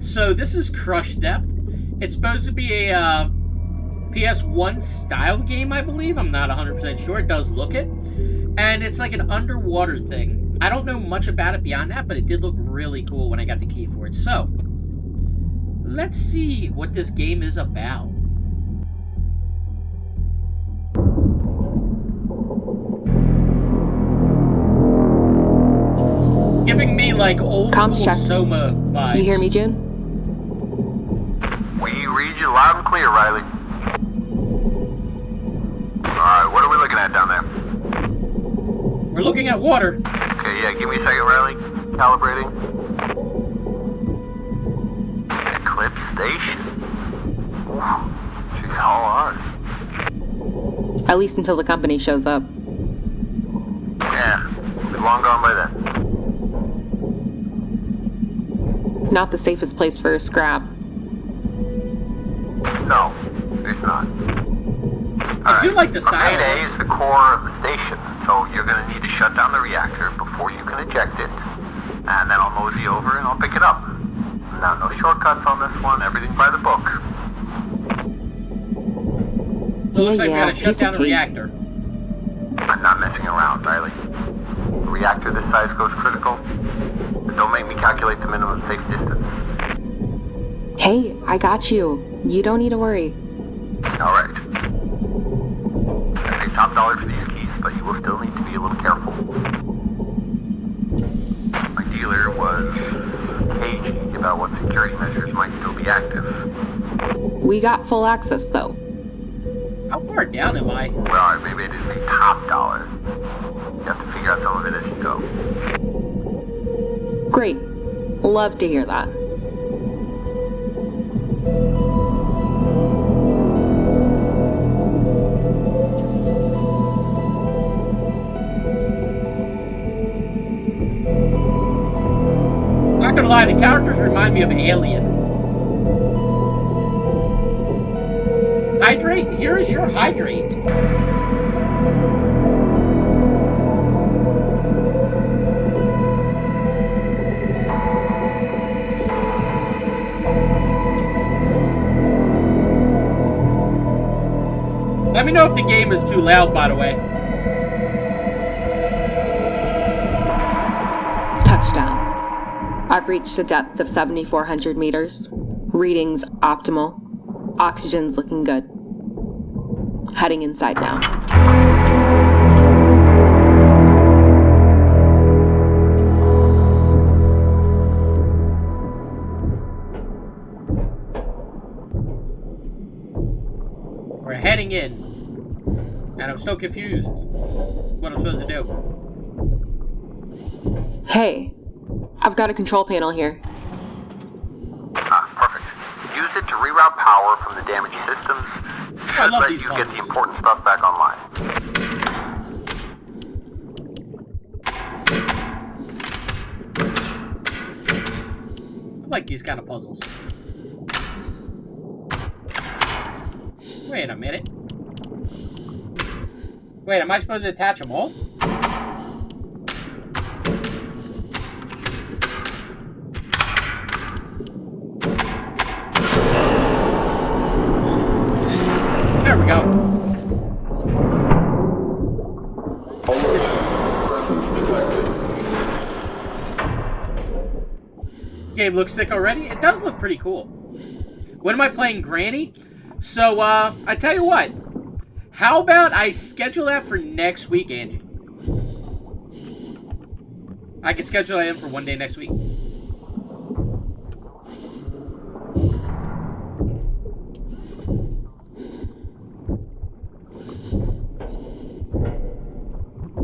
So this is Crush Depth. It's supposed to be a PS1 style game, I believe. I'm not 100% sure. It does look it. And it's like an underwater thing. I don't know much about it beyond that, but it did look really cool when I got the key for it. So, let's see what this game is about. Giving me like old Comms school check. Soma vibes. You hear me, June? We read you loud and clear, Riley. Alright, what are we looking at down there? We're looking at water. Okay, yeah, give me a second, Riley. Calibrating. Eclipse Station. Ooh, she's all ours. At least until the company shows up. Yeah, we'll be long gone by then. Not the safest place for a scrap. No, it's not. I do like the Our Mayday silence. is the core of the station, so you're going to need to shut down the reactor before you can eject it, and then I'll mosey over and I'll pick it up. Now, no shortcuts on this one, everything by the book. It looks like we gotta piece shut of down the cake. reactor. I'm not messing around, Riley. A reactor this size goes critical, but don't make me calculate the minimum safe distance. Hey, I got you. You don't need to worry. Alright. I pay top dollar for these keys, but you will still need to be a little careful. My dealer was cagey about what security measures might still be active. We got full access, though. How far down am I? Well, maybe I didn't say top dollar. You have to figure out some of it as you go. Great. Love to hear that. Not gonna lie, the characters remind me of Alien. Hydrate? Here is your hydrate. Let me know if the game is too loud, by the way. Touchdown. I've reached a depth of 7,400 meters. Readings optimal. Oxygen's looking good. Heading inside now. We're heading in. And I'm still confused what I'm supposed to do. Hey, I've got a control panel here. Perfect. Use it to reroute power from the damaged systems. I love Let these you get the puzzles. important stuff back online. I like these kind of puzzles. Wait a minute. Wait, am I supposed to attach them all? There we go. This game looks sick already. It does look pretty cool. When am I playing Granny? So, I tell you what. How about I schedule that for next week, Angie? I can schedule that in for one day next week.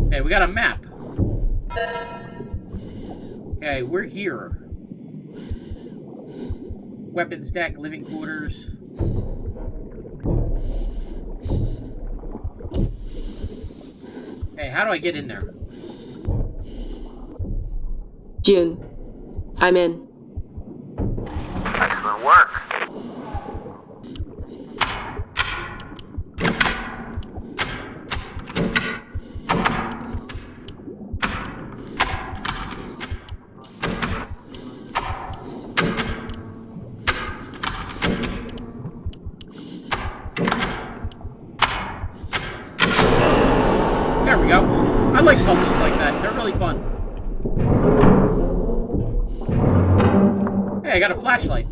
Okay, we got a map. Okay, we're here. Weapons deck, living quarters. Okay, how do I get in there? June, I'm in. Excellent work. like puzzles like that. They're really fun. Hey, I got a flashlight.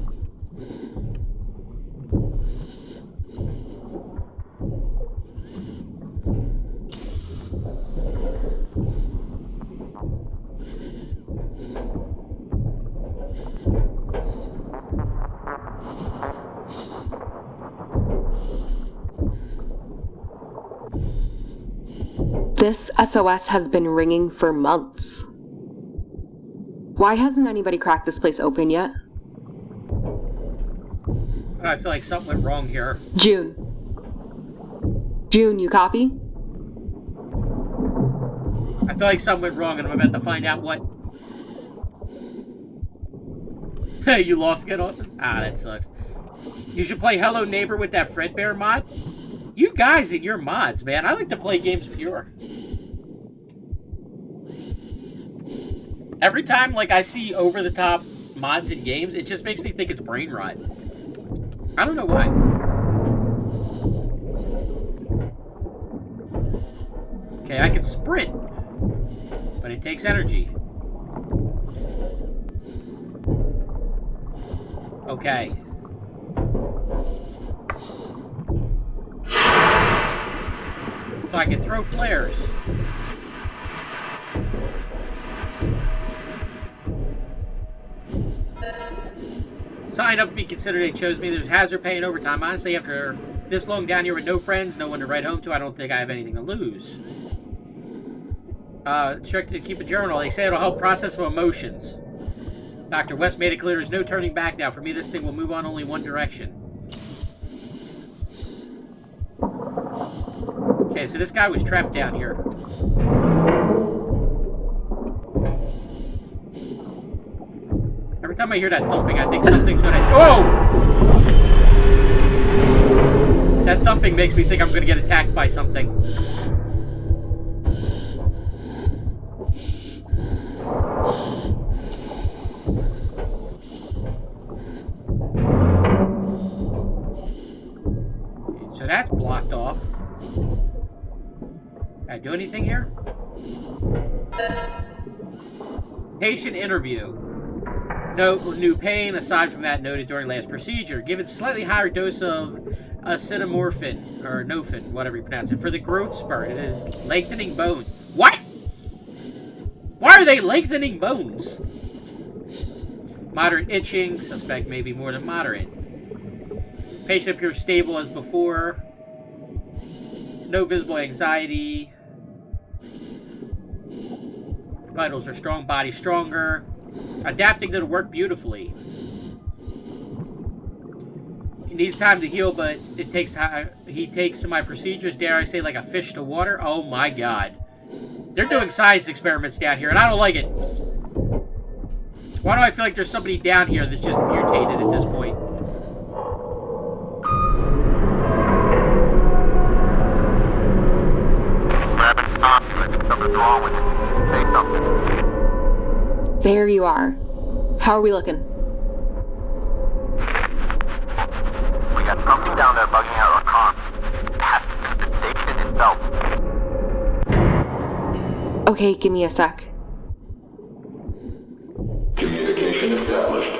This SOS has been ringing for months. Why hasn't anybody cracked this place open yet? I feel like something went wrong here. June. June, you copy? I feel like something went wrong and I'm about to find out what. Hey, you lost again, Austin? Ah, that sucks. You should play Hello Neighbor with that Fredbear mod. You guys and your mods, man. I like to play games pure. Every time, like, I see over-the-top mods in games, it just makes me think it's brain rot. I don't know why. Okay, I can sprint, but it takes energy. Okay. So I can throw flares. Signed up to be considered, they chose me. There's hazard pay and overtime. Honestly, after this long down here with no friends, no one to write home to, I don't think I have anything to lose. Instructed to keep a journal. They say it'll help process of emotions. Dr. West made it clear there's no turning back now. For me, this thing will move on only one direction. Okay, so this guy was trapped down here. Every time I hear that thumping, I think something's gonna... Oh! That thumping makes me think I'm gonna get attacked by something. Okay, so that's blocked off. Can I do anything here? Patient interview. No new pain, aside from that noted during last procedure. Given slightly higher dose of acetaminophen, or Nofen, whatever you pronounce it, for the growth spurt. It is lengthening bone. What? Why are they lengthening bones? Moderate itching. Suspect may be more than moderate. Patient appears stable as before. No visible anxiety. Vitals are strong, body stronger. Adapting to the work beautifully. He needs time to heal, but it takes time. He takes to my procedures, dare I say, like a fish to water. Oh my god. They're doing science experiments down here, and I don't like it. Why do I feel like there's somebody down here that's just mutated at this point? Something's wrong with it. Say something. There you are. How are we looking? We got something down there bugging out our comms. Past the station itself. Okay, give me a sec. Communication established.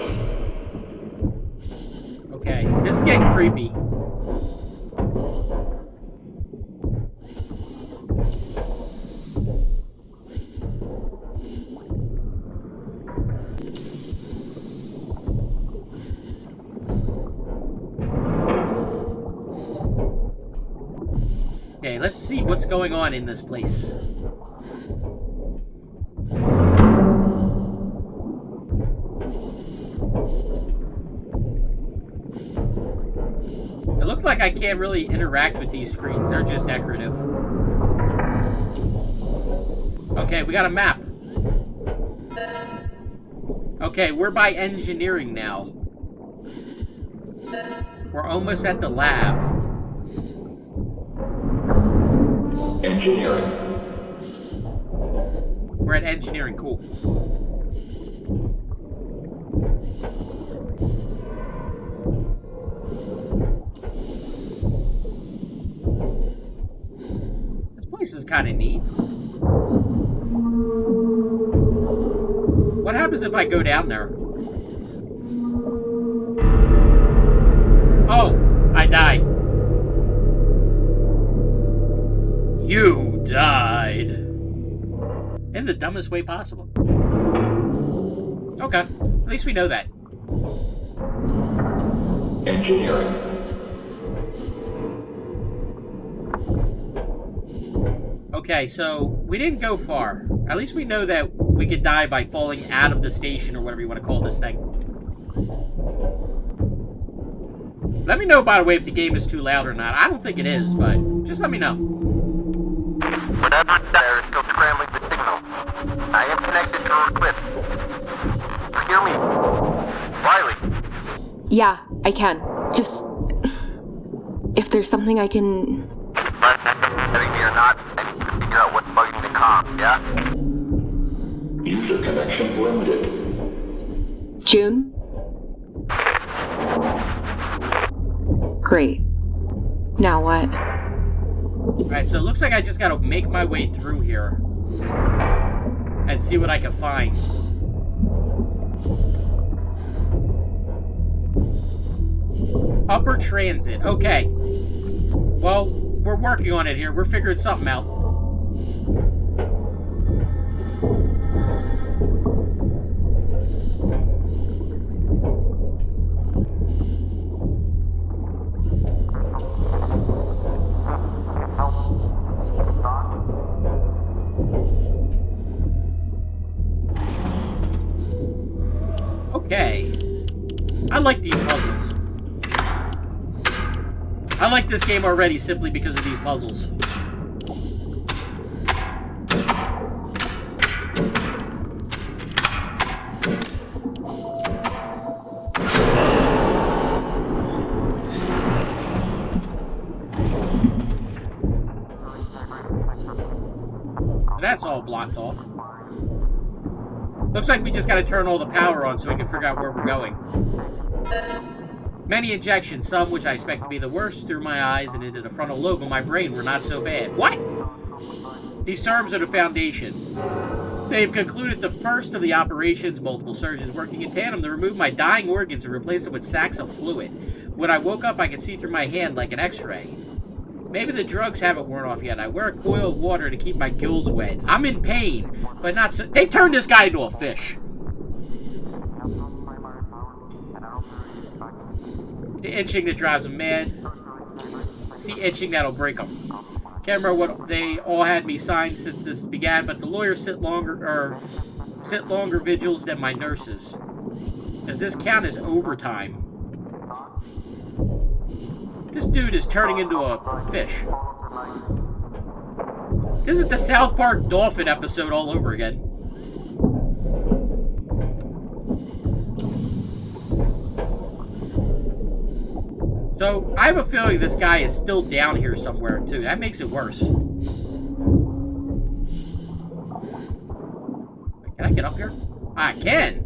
Okay, this is getting creepy. Okay, let's see what's going on in this place. It looks like I can't really interact with these screens. They're just decorative. Okay, we got a map. Okay, we're by engineering now. We're almost at the lab. Engineering. We're at engineering, cool. This place is kind of neat. happens if I go down there? Oh, I died. You died. In the dumbest way possible. Okay, at least we know that. Engineering. Okay, so we didn't go far. At least we know that we could die by falling out of the station or whatever you want to call this thing. Let me know, by the way, if the game is too loud or not. I don't think it is, but just let me know. Whatever there is still scrambling the signal. I am connected to a clip. Hear me? Riley. Yeah, I can. Just... if there's something I can... Letting me or not, I need to figure out what's bugging the comm, yeah? User connection limited. June? Great. Now what? Alright, so it looks like I just gotta make my way through here. And see what I can find. Upper transit. Okay. Well, we're working on it here. We're figuring something out. Okay. I like these puzzles. I like this game already simply because of these puzzles. That's all blocked off. Looks like we just gotta turn all the power on so we can figure out where we're going. Many injections, some which I expect to be the worst, through my eyes and into the frontal lobe of my brain were not so bad. What? These serums are the foundation. They've concluded the first of the operations, multiple surgeons working in tandem to remove my dying organs and replace them with sacks of fluid. When I woke up, I could see through my hand like an x-ray. Maybe the drugs haven't worn off yet. I wear a coil of water to keep my gills wet. I'm in pain, but not so... They turned this guy into a fish. The itching that drives them mad. It's the itching that'll break them. Can't remember what they all had me sign since this began, but the lawyers sit longer vigils than my nurses. Does this count as overtime? This dude is turning into a fish. This is the South Park Dolphin episode all over again. So, I have a feeling this guy is still down here somewhere, too. That makes it worse. Can I get up here? I can!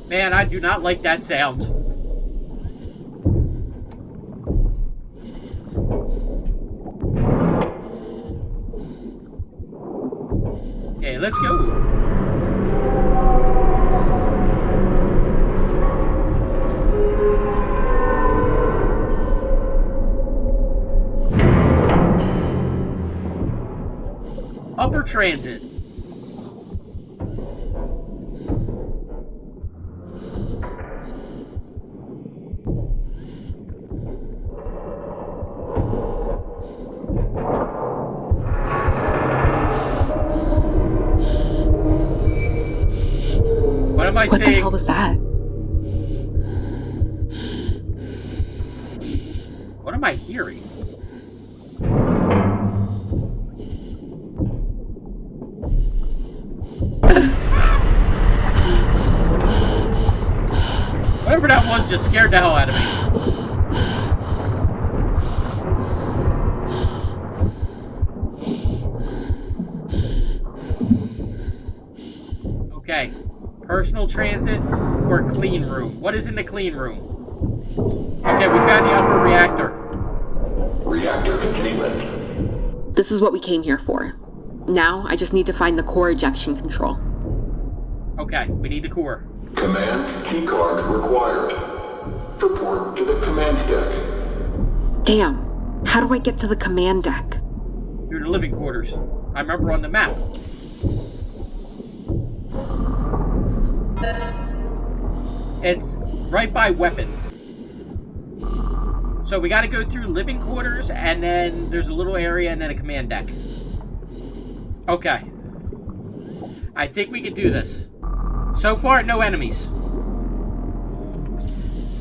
Man, I do not like that sound. Okay, let's go. Upper transit. What the hell was that? What am I hearing? Whatever that was just scared the hell out of me. Okay. Personal transit or clean room? What is in the clean room? Okay, Okay, we found the upper reactor. Reactor containment. This is what we came here for. Now, I just need to find the core ejection control. Okay, we need the core. Command keycard required. Report to the command deck. Damn, how do I get to the command deck? Through the living quarters. I remember on the map. It's right by weapons. So we gotta go through living quarters, and then there's a little area, and then a command deck. Okay. I think we can do this. So far, no enemies.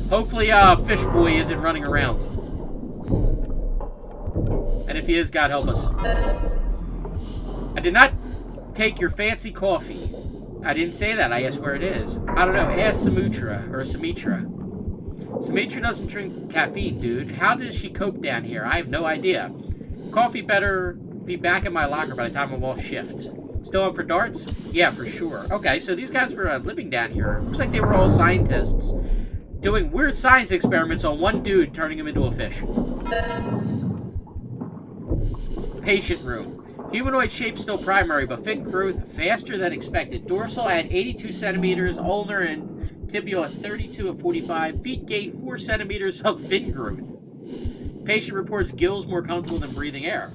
Hopefully, Fish Boy isn't running around. And if he is, God help us. I did not take your fancy coffee. I didn't say that. I asked where it is. I don't know. Ask Sumitra, or Sumitra. Sumitra doesn't drink caffeine, dude. How does she cope down here? I have no idea. Coffee better be back in my locker by the time I'm off shift. Still up for darts? Yeah, for sure. Okay, so these guys were living down here. Looks like they were all scientists. Doing weird science experiments on one dude, turning him into a fish. Patient room. Humanoid shape still primary, but fin growth faster than expected. Dorsal at 82 centimeters, ulnar and tibial at 32 and 45. Feet gain 4 centimeters of fin growth. Patient reports gills more comfortable than breathing air.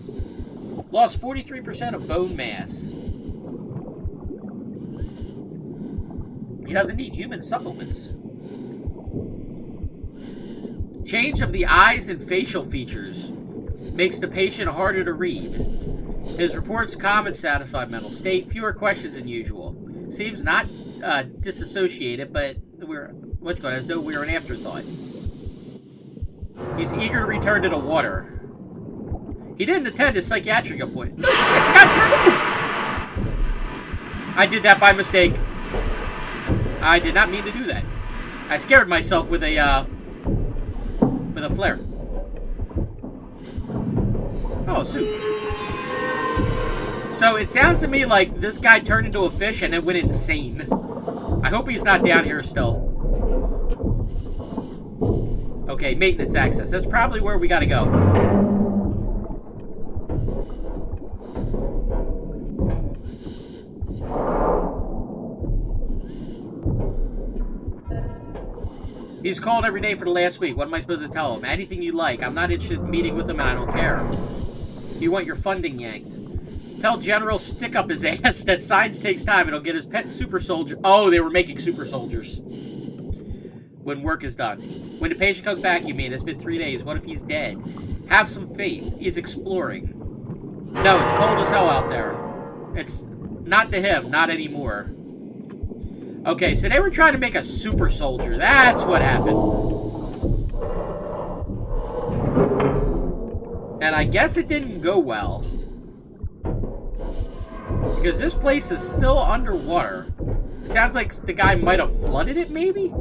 Lost 43% of bone mass. He doesn't need human supplements. Change of the eyes and facial features makes the patient harder to read. His reports calm and satisfied mental state. Fewer questions than usual. Seems not disassociated, but as though we're an afterthought. He's eager to return to the water. He didn't attend his psychiatric appointment. No shit, the guy's turned. I did that by mistake. I did not mean to do that. I scared myself with a flare. Oh, soup. So it sounds to me like this guy turned into a fish and then went insane. I hope he's not down here still. Okay, maintenance access. That's probably where we gotta go. He's called every day for the last week. What am I supposed to tell him? Anything you like. I'm not interested in meeting with him and I don't care. You want your funding yanked. Tell General Stick Up his ass that science takes time and he'll get his pet super soldier. Oh, they were making super soldiers. When work is done. When the patient comes back, you mean? It's been 3 days. What if he's dead? Have some faith. He's exploring. No, it's cold as hell out there. It's not to him. Not anymore. Okay, so they were trying to make a super soldier. That's what happened. And I guess it didn't go well. Because this place is still underwater. It sounds like the guy might have flooded it, maybe?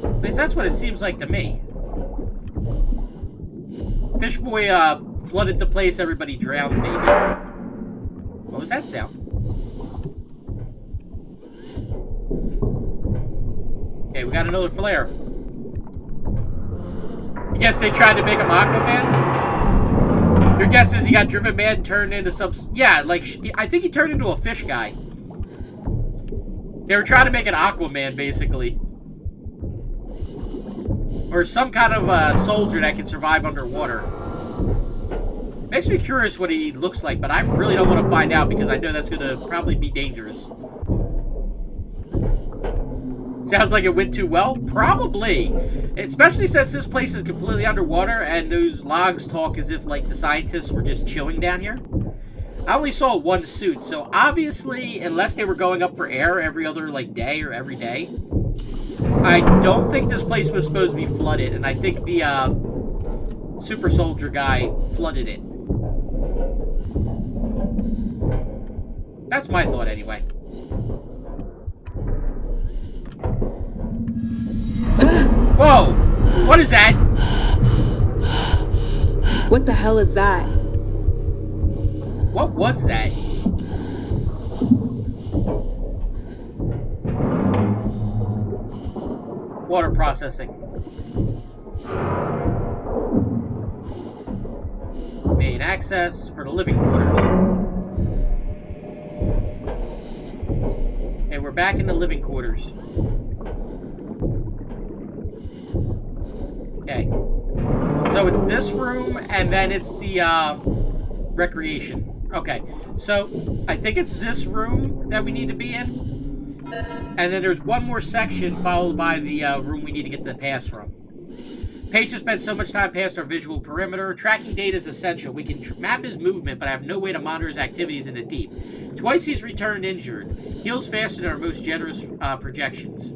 At least that's what it seems like to me. Fish Boy, flooded the place, everybody drowned, maybe. What was that sound? Okay, we got another flare. I guess they tried to make him Aquaman? Your guess is he got driven mad and turned into some... Yeah, like, I think he turned into a fish guy. They were trying to make an Aquaman, basically. Or some kind of soldier that can survive underwater. Makes me curious what he looks like, but I really don't want to find out because I know that's going to probably be dangerous. Sounds like it went too well? Probably. Especially since this place is completely underwater and those logs talk as if, like, the scientists were just chilling down here. I only saw one suit, so obviously, unless they were going up for air every other, like, day or every day, I don't think this place was supposed to be flooded, and I think the, super soldier guy flooded it. That's my thought, anyway. Whoa! What is that? What the hell is that? What was that? Water processing. Main access for the living quarters. Okay, we're back in the living quarters. Okay. So it's this room, and then it's the recreation. Okay, so I think it's this room that we need to be in. And then there's one more section followed by the room we need to get the pass from. Patients spend so much time past our visual perimeter. Tracking data is essential. We can map his movement, but I have no way to monitor his activities in the deep. Twice he's returned injured. Heals faster than our most generous projections.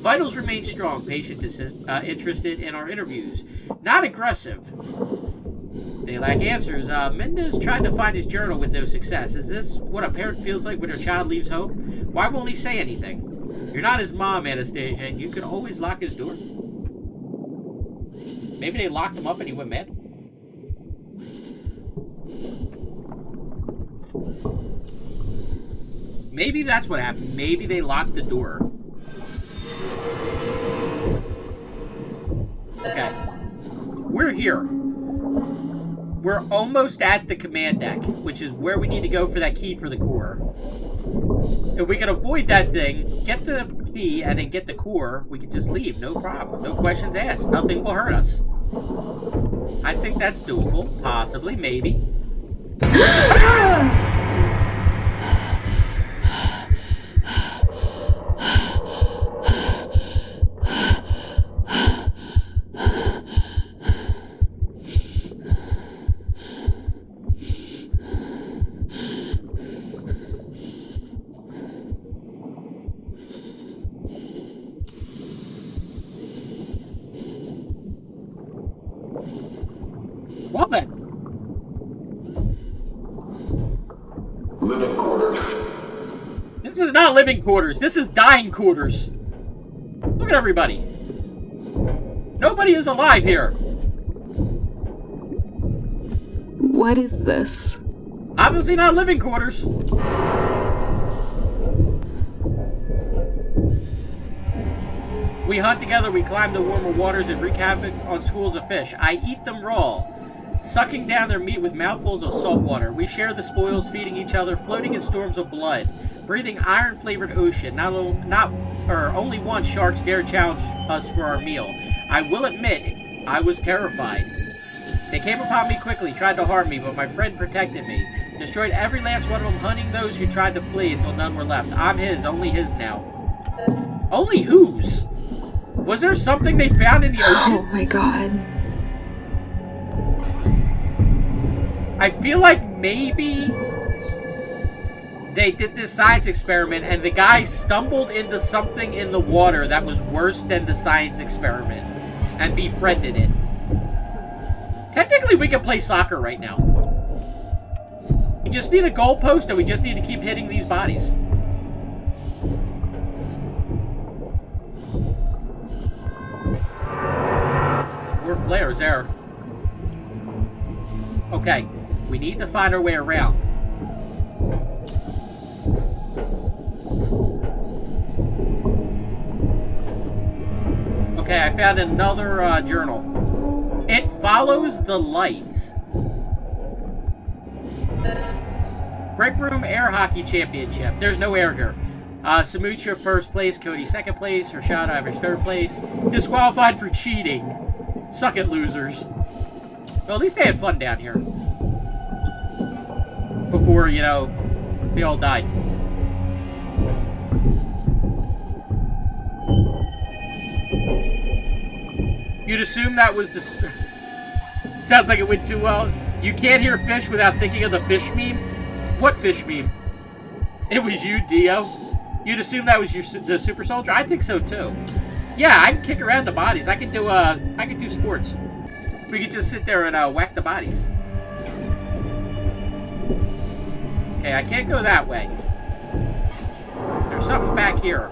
Vitals remain strong. Patient is interested in our interviews. Not aggressive. They lack answers. Mendez tried to find his journal with no success. Is this what a parent feels like when their child leaves home? Why won't he say anything? You're not his mom, Anastasia, and you can always lock his door. Maybe they locked him up and he went mad. Maybe that's what happened. Maybe they locked the door. Okay. We're here. We're almost at the command deck, which is where we need to go for that key for the core. If we can avoid that thing, get the key, and then get the core, we can just leave. No problem. No questions asked. Nothing will hurt us. I think that's doable. Possibly. Maybe. Well then. Living quarters. This is not living quarters. This is dying quarters. Look at everybody. Nobody is alive here. What is this? Obviously not living quarters. We hunt together, we climb the warmer waters and wreak havoc on schools of fish. I eat them raw, sucking down their meat with mouthfuls of salt water. We share the spoils, feeding each other, floating in storms of blood, breathing iron-flavored ocean. Only once sharks dared challenge us for our meal. I will admit, I was terrified. They came upon me quickly, tried to harm me, but my friend protected me. Destroyed every last one of them, hunting those who tried to flee until none were left. I'm his, only his now. Only whose? Was there something they found in the ocean? Oh my god. I feel like maybe they did this science experiment and the guy stumbled into something in the water that was worse than the science experiment and befriended it. Technically, we can play soccer right now. We just need a goalpost and we just need to keep hitting these bodies. More flares there. Okay, we need to find our way around. Okay, I found another journal. It follows the light. Break room air hockey championship. There's no air here. Samucha first place, Cody second place, Rashad average third place. Disqualified for cheating. Suck it, losers. Well, at least they had fun down here. Before, you know, they all died. You'd assume that was just... Sounds like it went too well. You can't hear fish without thinking of the fish meme? What fish meme? It was you, Dio. You'd assume that was the super soldier? I think so too. Yeah, I can kick around the bodies. I can do sports. We could just sit there and whack the bodies. Okay, I can't go that way. There's something back here.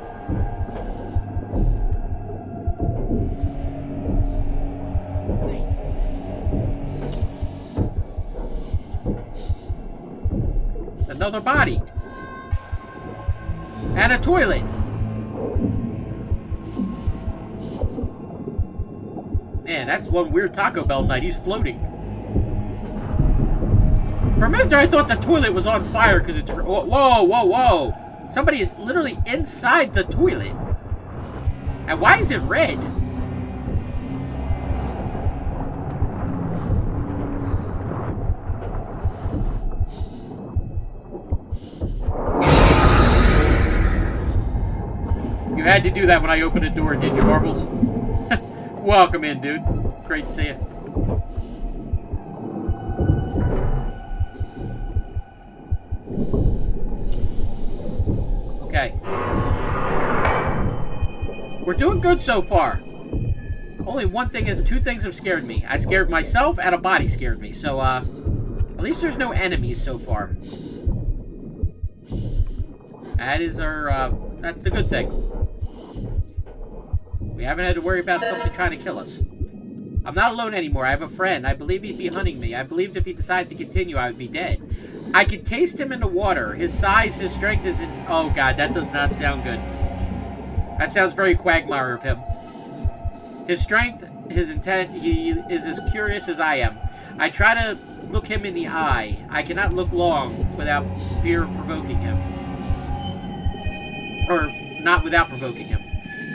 Another body. And a toilet. Man, that's one weird Taco Bell night. He's floating. For a minute there, I thought the toilet was on fire because it's... Whoa, whoa, whoa. Somebody is literally inside the toilet. And why is it red? You had to do that when I opened the door, did you, Marbles? Welcome in, dude. Great to see you. Okay. We're doing good so far. Only two things have scared me. I scared myself, and a body scared me. So, at least there's no enemies so far. That is our, that's the good thing. We haven't had to worry about something trying to kill us. I'm not alone anymore. I have a friend. I believe he'd be hunting me. I believed if he decided to continue, I would be dead. I could taste him in the water. His size, his strength isn't... Oh, God, that does not sound good. That sounds very Quagmire of him. His strength, his intent, he is as curious as I am. I try to look him in the eye. I cannot look long without fear of provoking him. Or, not without provoking him.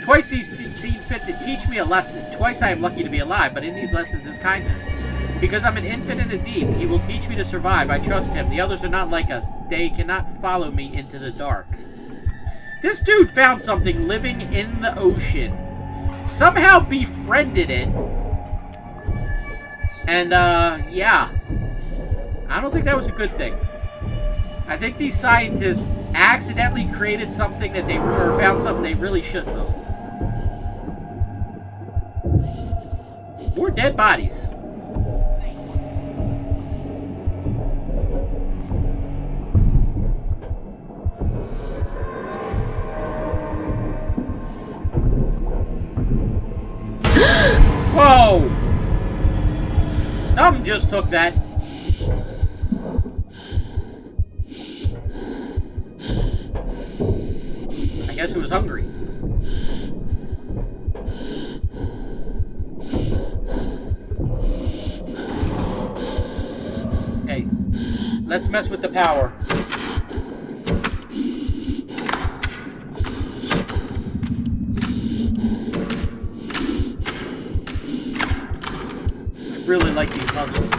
Twice he's seen fit to teach me a lesson. Twice I am lucky to be alive, but in these lessons is kindness. Because I'm an infant in the deep, he will teach me to survive. I trust him. The others are not like us. They cannot follow me into the dark. This dude found something living in the ocean. Somehow befriended it. And, yeah. I don't think that was a good thing. I think these scientists accidentally created something that they... or found something they really shouldn't have. More dead bodies. Whoa! Something just took that. I guess it was hungry. Hey, let's mess with the power. I really like these puzzles.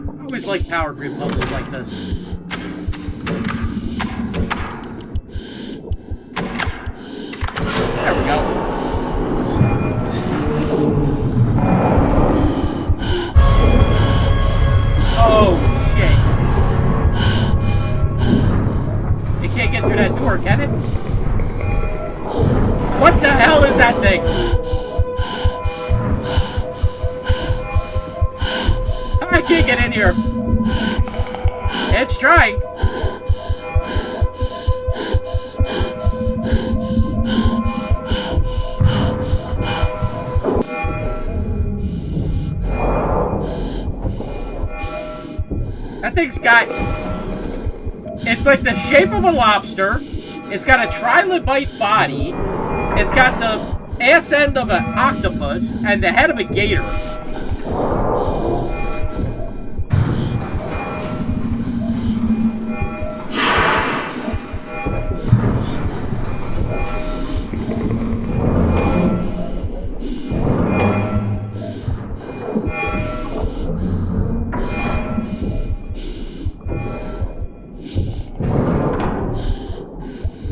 I always like power grid puzzles like this. There we go. Oh, shit. You can't get through that door, can it? What the hell is that thing? I can't get in here. It's trying. That thing's got... It's like the shape of a lobster. It's got a trilobite body. It's got the ass end of an octopus and the head of a gator.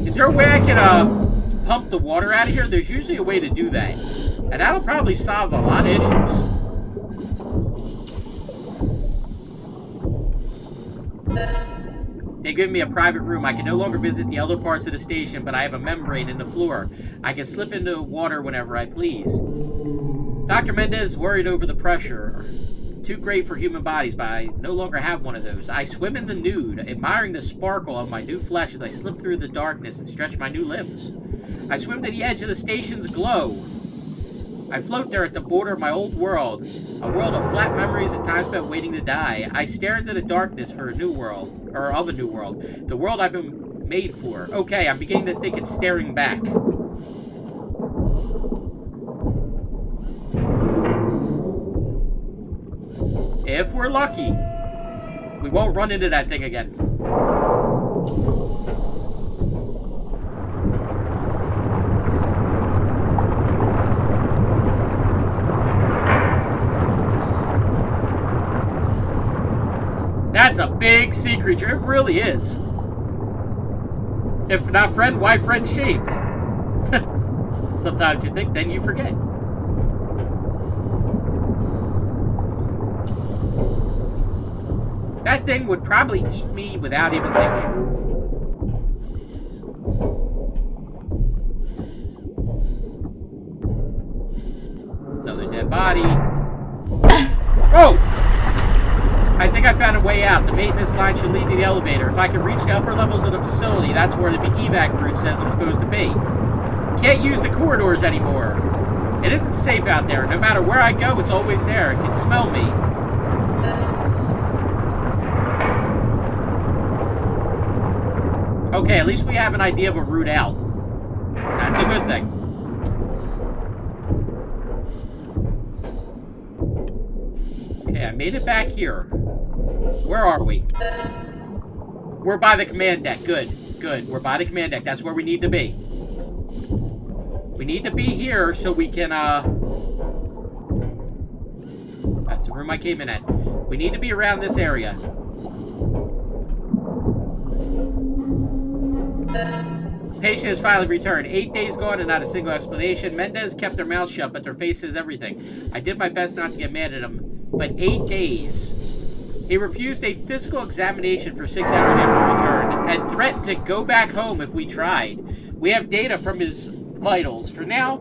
Is there a way I can pump the water out of here? There's usually a way to do that. And that'll probably solve a lot of issues. They give me a private room. I can no longer visit the other parts of the station, but I have a membrane in the floor. I can slip into water whenever I please. Dr. Mendez is worried over the pressure. Too great for human bodies, but I no longer have one of those. I swim in the nude, admiring the sparkle of my new flesh as I slip through the darkness and stretch my new limbs. I swim to the edge of the station's glow. I float there at the border of my old world, a world of flat memories and time spent waiting to die. I stare into the darkness for a new world, or of a new world, the world I've been made for. Okay, I'm beginning to think it's staring back. if we're lucky, we won't run into that thing again. That's a big sea creature. It really is. If not friend, why friend shaped? Sometimes you think, then you forget. That thing would probably eat me without even thinking. Another dead body. Oh! I think I found a way out. The maintenance line should lead to the elevator. If I can reach the upper levels of the facility, that's where the evac route says I'm supposed to be. Can't use the corridors anymore. It isn't safe out there. No matter where I go, it's always there. It can smell me. Okay, at least we have an idea of a route out. That's a good thing. Okay, I made it back here. Where are we? We're by the command deck. Good, good. We're by the command deck. That's where we need to be. We need to be here so we can, That's the room I came in at. We need to be around this area. Patient has finally returned. 8 days gone and not a single explanation. Mendez kept their mouth shut, but their face says everything. I did my best not to get mad at him, but 8 days. He refused a physical examination for 6 hours after return and threatened to go back home if we tried. We have data from his vitals. For now,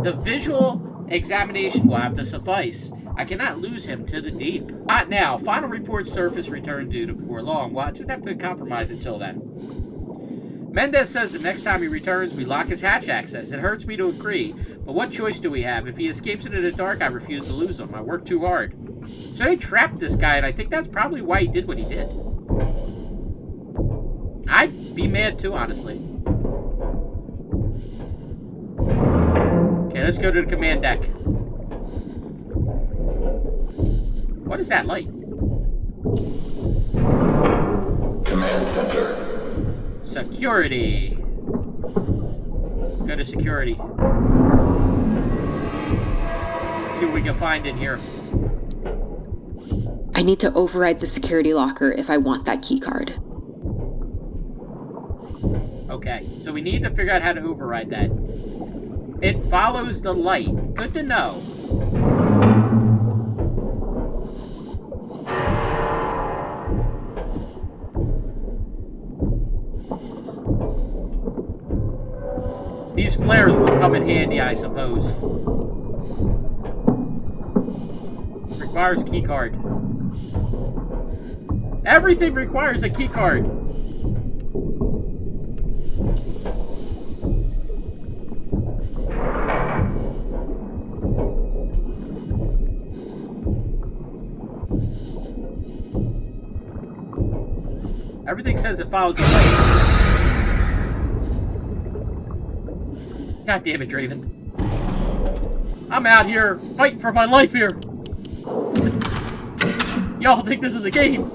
the visual examination will have to suffice. I cannot lose him to the deep. Not now. Final report surface return due to before long. Well, I just have to compromise until then. Mendez says the next time he returns, we lock his hatch access. It hurts me to agree, but what choice do we have? If he escapes into the dark, I refuse to lose him. I work too hard. So they trapped this guy, and I think that's probably why he did what he did. I'd be mad too, honestly. Okay, let's go to the command deck. What is that light? Command center. Security. Go to security. See what we can find in here. I need to override the security locker if I want that key card. Okay, so we need to figure out how to override that. It follows the light. Good to know. These flares will come in handy, I suppose. Requires key card. Everything requires a key card. Everything says it follows the light. God damn it, Draven. I'm out here fighting for my life here. Y'all think this is a game?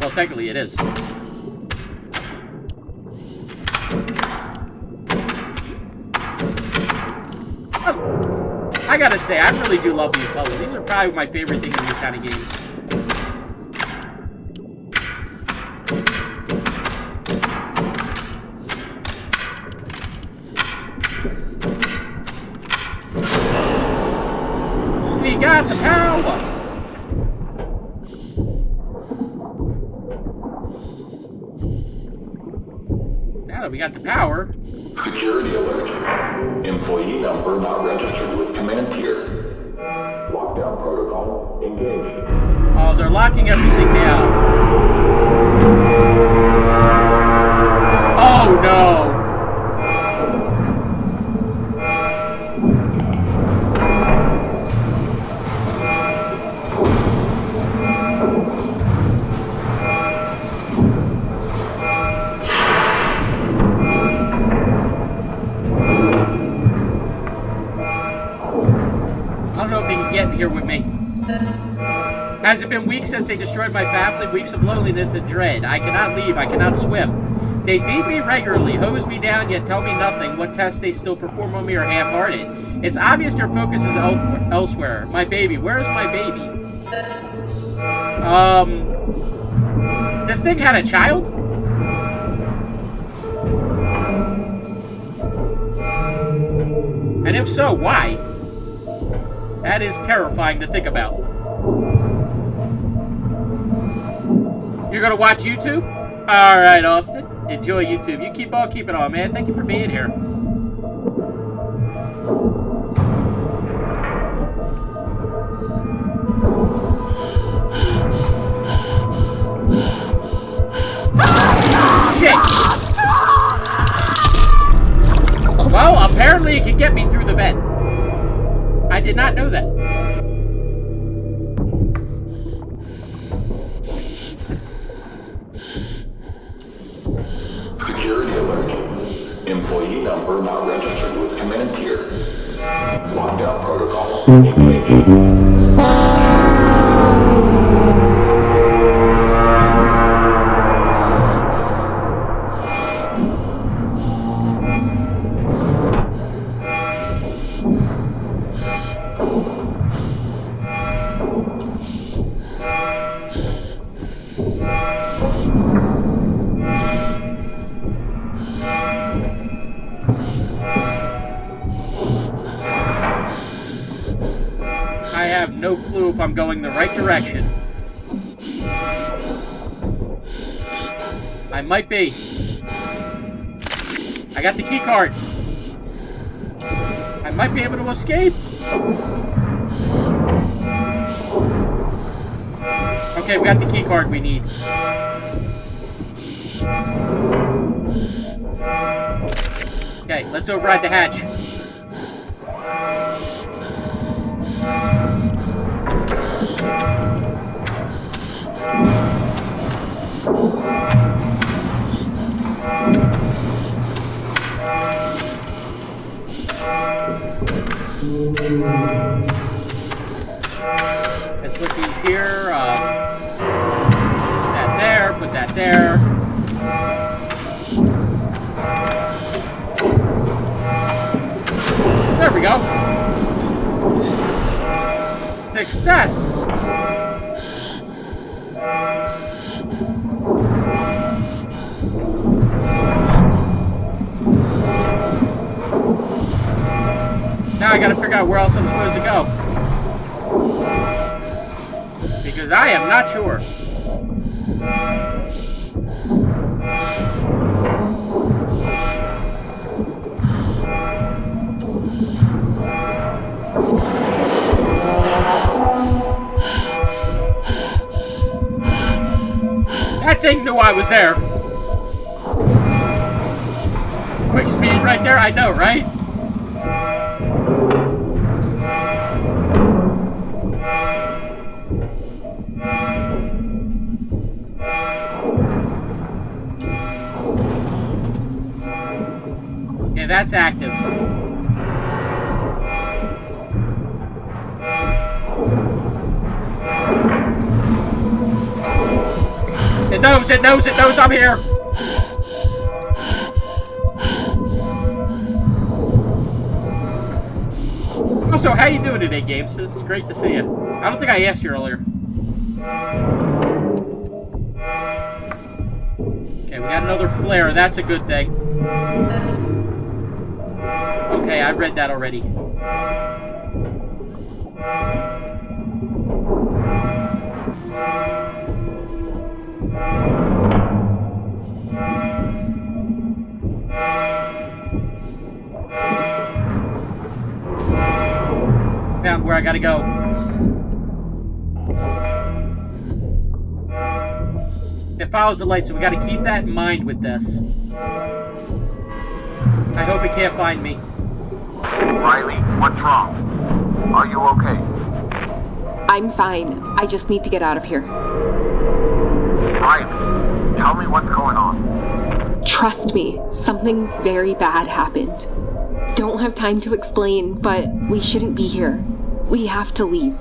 Well, technically it is. Oh, I gotta say, I really do love these puzzles. These are probably my favorite thing in these kind of games. We got the power! Now that we got the power... Security alert. Employee number not registered with command tier. Lockdown protocol engaged. Oh, they're locking everything down. Oh, no! I don't know if he can get here with me. Has it been weeks since they destroyed my family? Weeks of loneliness and dread. I cannot leave. I cannot swim. They feed me regularly, hose me down, yet tell me nothing. What tests they still perform on me are half-hearted. It's obvious their focus is elsewhere. My baby. Where is my baby? This thing had a child? And if so, why? That is terrifying to think about. You're gonna watch YouTube? Alright, Austin. Enjoy YouTube. You keep it on, man. Thank you for being here. Shit! Well, apparently it can get me through the vent. I did not know that. Security alert. Employee number not registered with command tier. Lockdown protocol engaged. I have no clue if I'm going the right direction. I might be. I got the key card. I might be able to escape. Okay, we got the key card we need. Okay, let's override the hatch. Let's put these here. That there. Put that there. There we go. Success. Now I gotta figure out where else I'm supposed to go. Because I am not sure. That thing knew I was there. Quick speed right there, I know, right? Yeah, that's active. It knows I'm here. Also, how you doing today, Games? This is great to see you. I don't think I asked you earlier. Okay, we got another flare. That's a good thing. Okay, I read that already. Found where I gotta go. It follows the light, so we gotta keep that in mind with this. I hope it can't find me. Riley, what's wrong? Are you okay? I'm fine. I just need to get out of here. Riley, tell me what's going on. Trust me, something very bad happened. Don't have time to explain, but we shouldn't be here. We have to leave.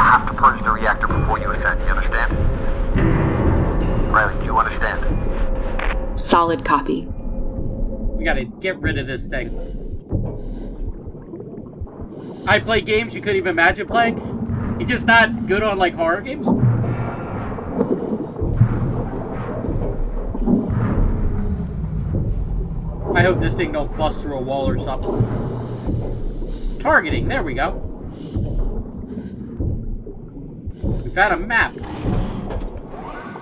have to purge the reactor before you ascend, you understand? Riley, do you understand? Solid copy. We gotta get rid of this thing. I play games you couldn't even imagine playing. You're just not good on, like, horror games? I hope this thing don't bust through a wall or something. Targeting, there we go. We found a map.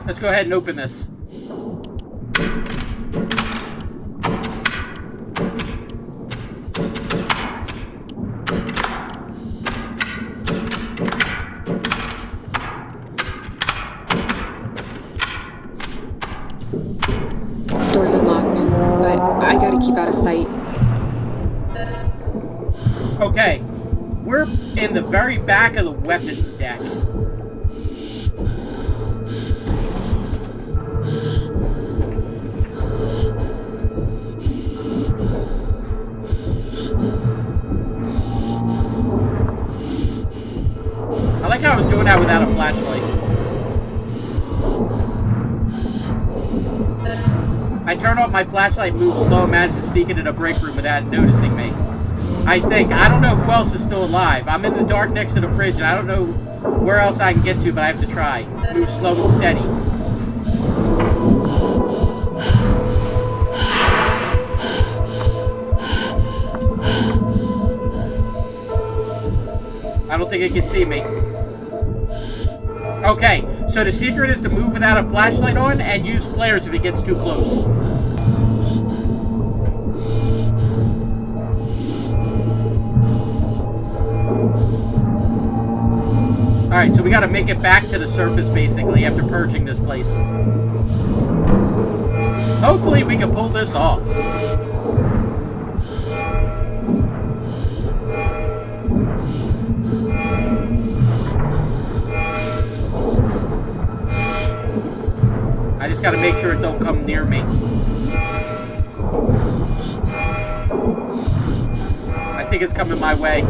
Let's go ahead and open this. Door's unlocked, but I gotta keep out of sight. Okay, we're in the very back of the weapons deck. I like how I was doing that without a flashlight. I turned off my flashlight, moved slow, and managed to sneak into the break room without noticing me. I think. I don't know who else is still alive. I'm in the dark next to the fridge, and I don't know where else I can get to, but I have to try. Move slow and steady. I don't think it can see me. Okay, so the secret is to move without a flashlight on and use flares if it gets too close. Alright, so we gotta make it back to the surface, basically, after purging this place. Hopefully we can pull this off. I just gotta make sure it don't come near me. I think it's coming my way.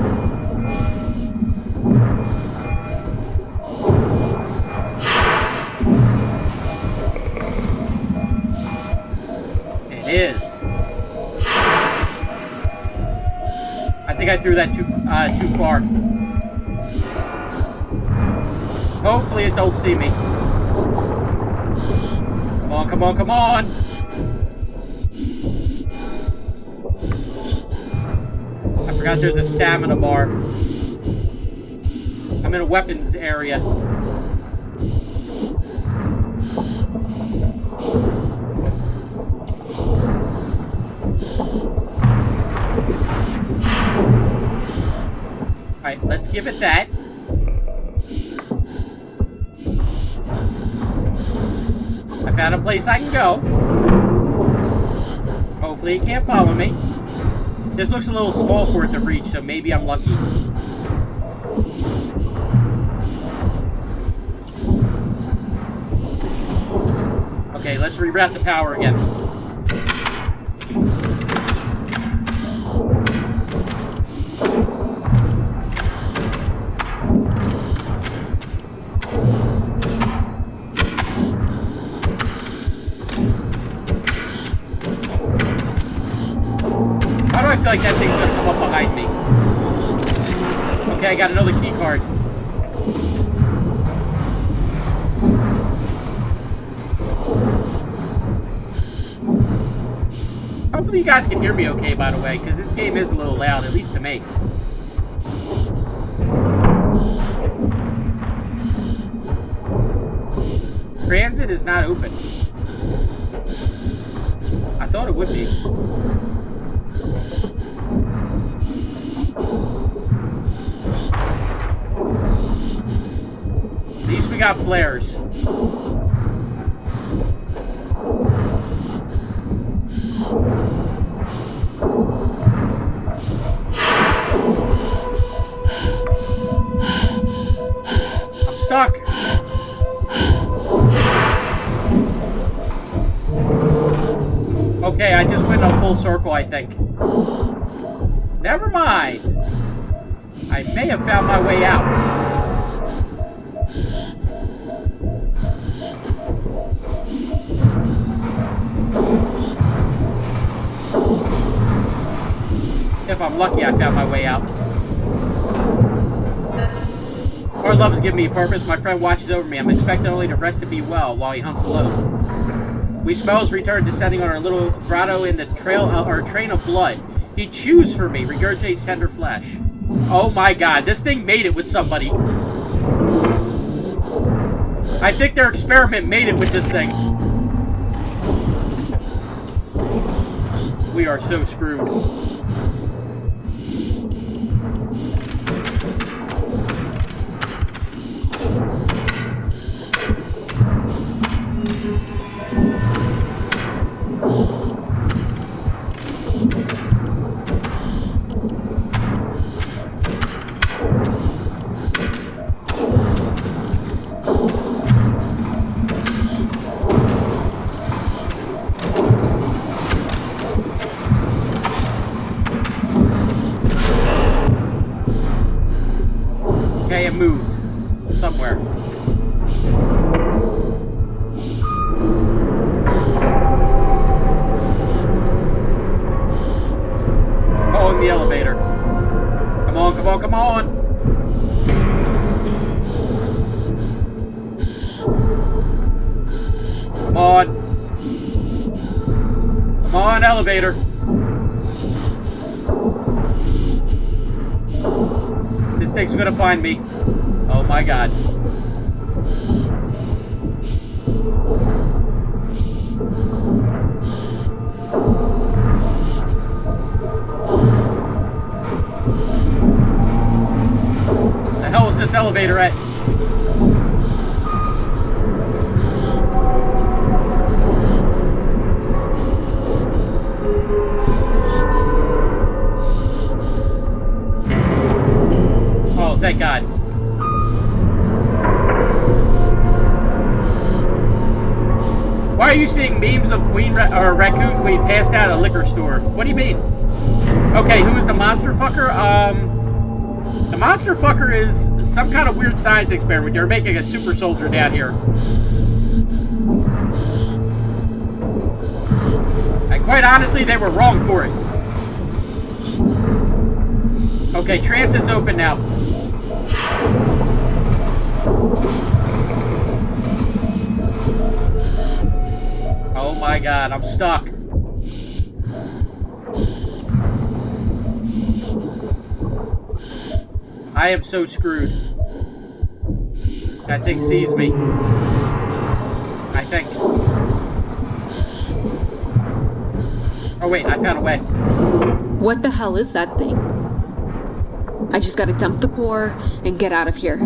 It is. I think I threw that too far. Hopefully it don't see me. Come on, come on, come on! I forgot there's a stamina bar. I'm in a weapons area. Alright, let's give it that. I found a place I can go. Hopefully it can't follow me. This looks a little small for it to reach, so maybe I'm lucky. Okay, let's reroute the power again. I feel like that thing's gonna come up behind me. Okay, I got another key card. Hopefully you guys can hear me okay, by the way, because this game is a little loud, at least to me. Transit is not open. I thought it would be. At least we got flares. I'm stuck. Okay, I just went a full circle, I think. Never mind. I may have found my way out. If I'm lucky, I found my way out. Our love has given me purpose. My friend watches over me. I'm expected only to rest and be well while he hunts alone. We smell his return, descending on our little grotto in the train of blood. He chews for me, regurgitates tender flesh. Oh my god, this thing made it with somebody. I think their experiment made it with this thing. We are so screwed. Okay, it moved. Somewhere. Oh, in the elevator. Come on, come on, come on! Come on! Come on, elevator! This thing's gonna find me. Oh my god. The hell is this elevator at? Oh, thank God. Why are you seeing memes of Raccoon Queen passed out at a liquor store? What do you mean? Okay, who is the monster fucker? The monster fucker is some kind of weird science experiment. They're making a super soldier down here. And quite honestly, they were wrong for it. Okay, transit's open now. Oh my god, I'm stuck. I am so screwed. That thing sees me. I think. Oh wait, I found a way. What the hell is that thing? I just gotta dump the core and get out of here.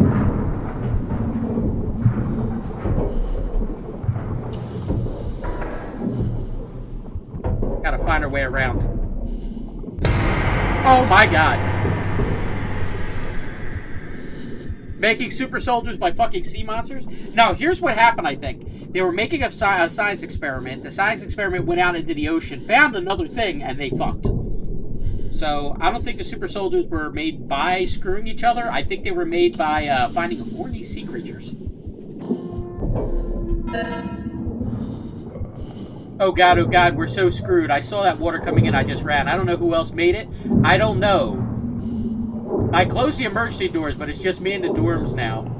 Gotta find our way around. Oh my god. Making super soldiers by fucking sea monsters? No, here's what happened, I think. They were making a science experiment. The science experiment went out into the ocean, found another thing, and they fucked. So, I don't think the super soldiers were made by screwing each other. I think they were made by finding horny sea creatures. Oh god, we're so screwed. I saw that water coming in, I just ran. I don't know who else made it. I don't know. I closed the emergency doors, but it's just me in the dorms now.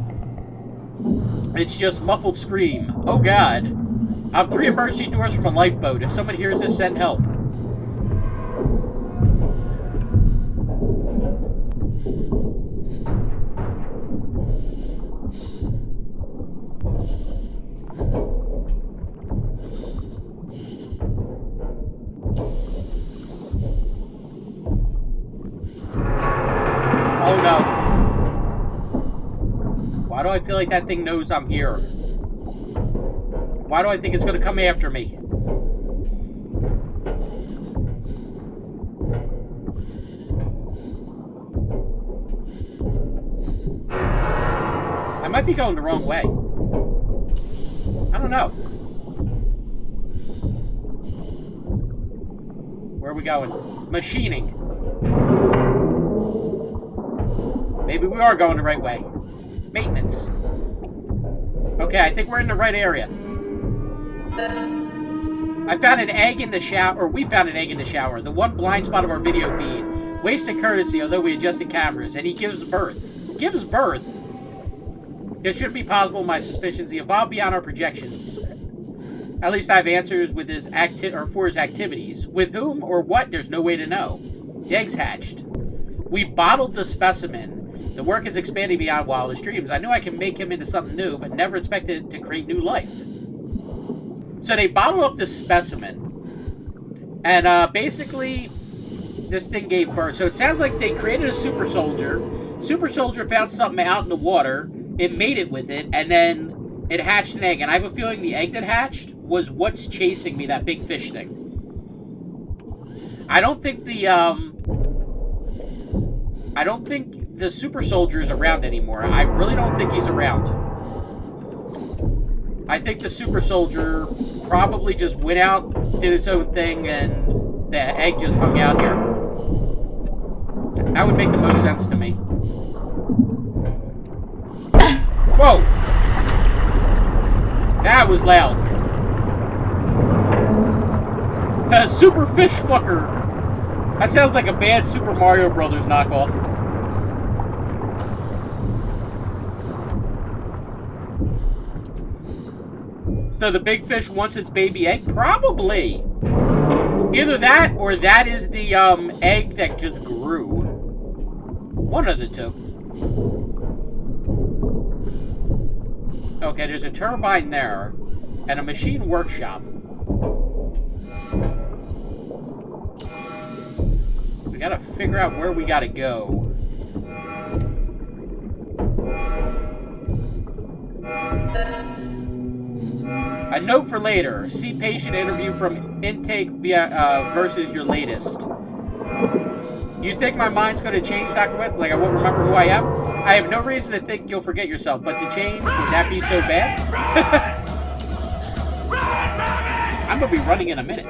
It's just muffled scream. Oh god. I'm 3 emergency doors from a lifeboat. If someone hears this, send help. Oh no. Why do I feel like that thing knows I'm here? Why do I think it's going to come after me? I might be going the wrong way. I don't know. Where are we going? Machining. Maybe we are going the right way. Maintenance. Okay, I think we're in the right area. I found an egg in the shower, or we found an egg in the shower. The one blind spot of our video feed. Wasted courtesy, although we adjusted cameras. And he gives birth. Gives birth? It should be possible, my suspicions. He evolved beyond our projections. At least I have answers with his for his activities. With whom or what, there's no way to know. The egg's hatched. We bottled the specimen. The work is expanding beyond wildest dreams. I knew I could make him into something new, but never expected to create new life. So they bottled up this specimen. And basically, this thing gave birth. So it sounds like they created a super soldier. Super soldier found something out in the water. It made it with it, and then it hatched an egg. And I have a feeling the egg that hatched was what's chasing me, that big fish thing. I don't think the super soldier is around anymore. I really don't think he's around. I think the super soldier probably just went out, did its own thing, and the egg just hung out here. That would make the most sense to me. Whoa! That was loud. Super fish fucker. That sounds like a bad Super Mario Brothers knockoff. So the big fish wants its baby egg? Probably. Either that or that is the egg that just grew. One of the two. Okay, there's a turbine there and a machine workshop. We gotta figure out where we gotta go. A note for later. See patient interview from intake via versus your latest. You think my mind's going to change, Dr. Wet? Like I won't remember who I am? I have no reason to think you'll forget yourself, but to change, would that be so bad? I'm going to be running in a minute.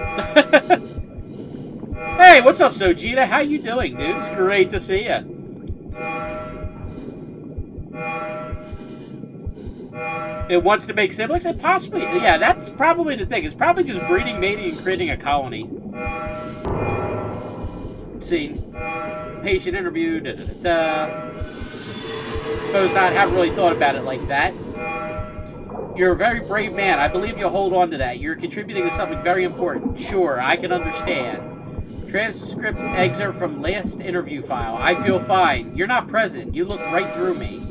Hey, what's up, Sojita? How you doing, dude? It's great to see you. It wants to make siblings? It possibly, yeah, that's probably the thing. It's probably just breeding, mating, and creating a colony. Let's see. Patient interview, Suppose not, haven't really thought about it like that. You're a very brave man. I believe you'll hold on to that. You're contributing to something very important. Sure, I can understand. Transcript excerpt from last interview file. I feel fine. You're not present. You look right through me.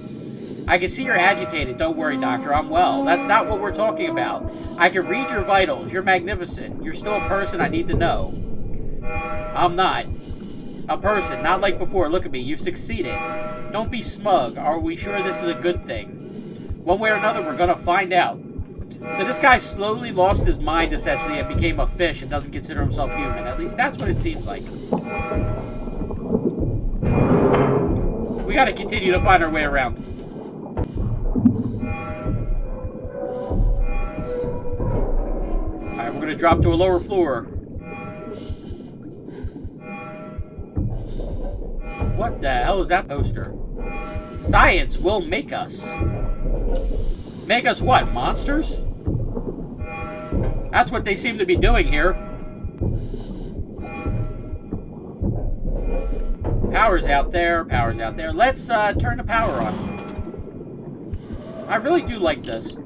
I can see you're agitated. Don't worry, Doctor. I'm well. That's not what we're talking about. I can read your vitals. You're magnificent. You're still a person I need to know. I'm not. A person, not like before. Look at me. You've succeeded. Don't be smug. Are we sure this is a good thing? One way or another, we're going to find out. So this guy slowly lost his mind, essentially, and became a fish and doesn't consider himself human. At least that's what it seems like. We got to continue to find our way around. Alright, we're going to drop to a lower floor. What the hell is that poster? Science will make us. Make us what? Monsters? That's what they seem to be doing here. Power's out there. Power's out there. Let's turn the power on. I really do like this.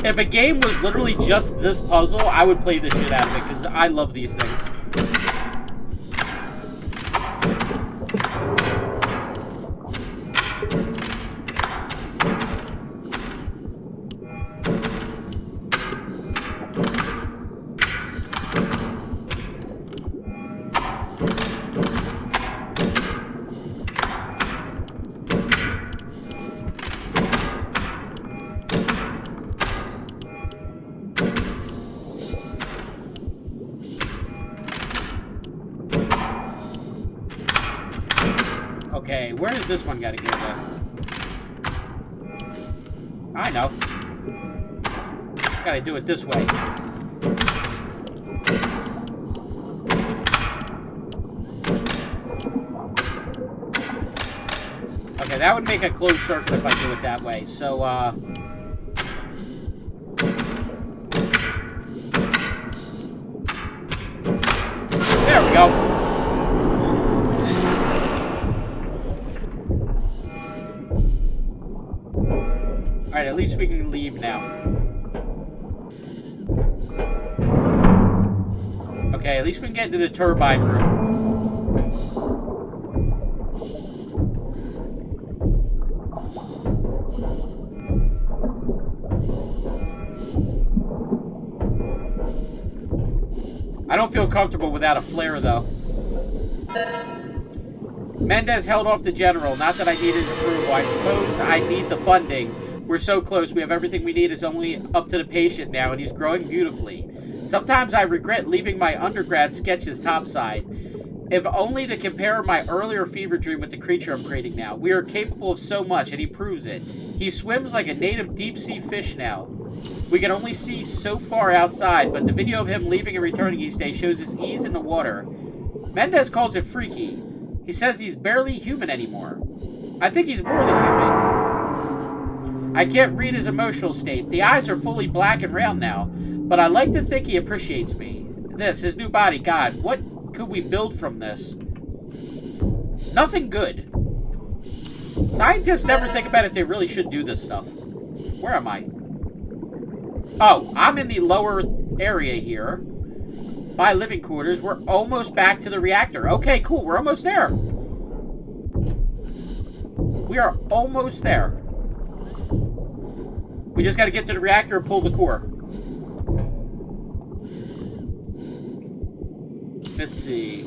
If a game was literally just this puzzle, I would play the shit out of it because I love these things. Okay, where does this one gotta go then? I know. Gotta do it this way. Okay, Okay, that would make a closed circuit if I do it that way. So, there we go. Alright, at least we can leave now. Okay, at least we can get into the turbine room. I don't feel comfortable without a flare, though. Mendez held off the general. Not that I need his approval. I suppose I need the funding. We're so close. We have everything we need. It's only up to the patient now, and he's growing beautifully. Sometimes I regret leaving my undergrad sketches topside, if only to compare my earlier fever dream with the creature I'm creating now. We are capable of so much, and he proves it. He swims like a native deep-sea fish now. We can only see so far outside, but the video of him leaving and returning each day shows his ease in the water. Mendez calls it freaky. He says he's barely human anymore. I think he's more than human. I can't read his emotional state. The eyes are fully black and round now, but I like to think he appreciates me. This, his new body, God, what could we build from this? Nothing good. Scientists never think about if they really should do this stuff. Where am I? Oh, I'm in the lower area here. My living quarters. We're almost back to the reactor. Okay, cool. We're almost there. We are almost there. We just got to get to the reactor and pull the core. Let's see.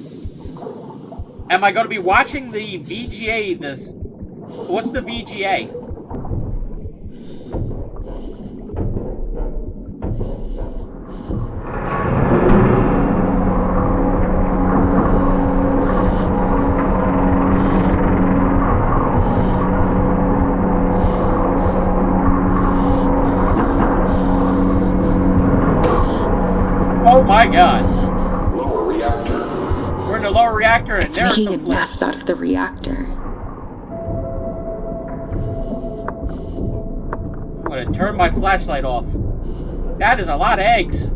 Am I going to be watching the VGA this? What's the VGA? Oh my God. Lower reactor. We're in the lower reactor and It's there's making a some flares. nest out of the reactor. I'm going to turn my flashlight off. That is a lot of eggs.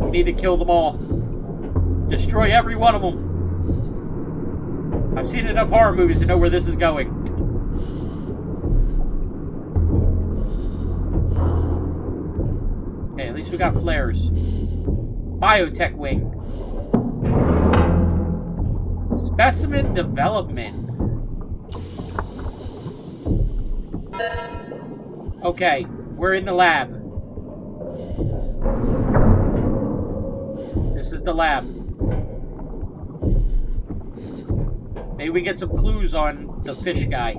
We need to kill them all. Destroy every one of them. I've seen enough horror movies to know where this is going. Okay, at least we got flares. Biotech wing. Specimen development. Okay, we're in the lab. This is the lab. Maybe we get some clues on the fish guy.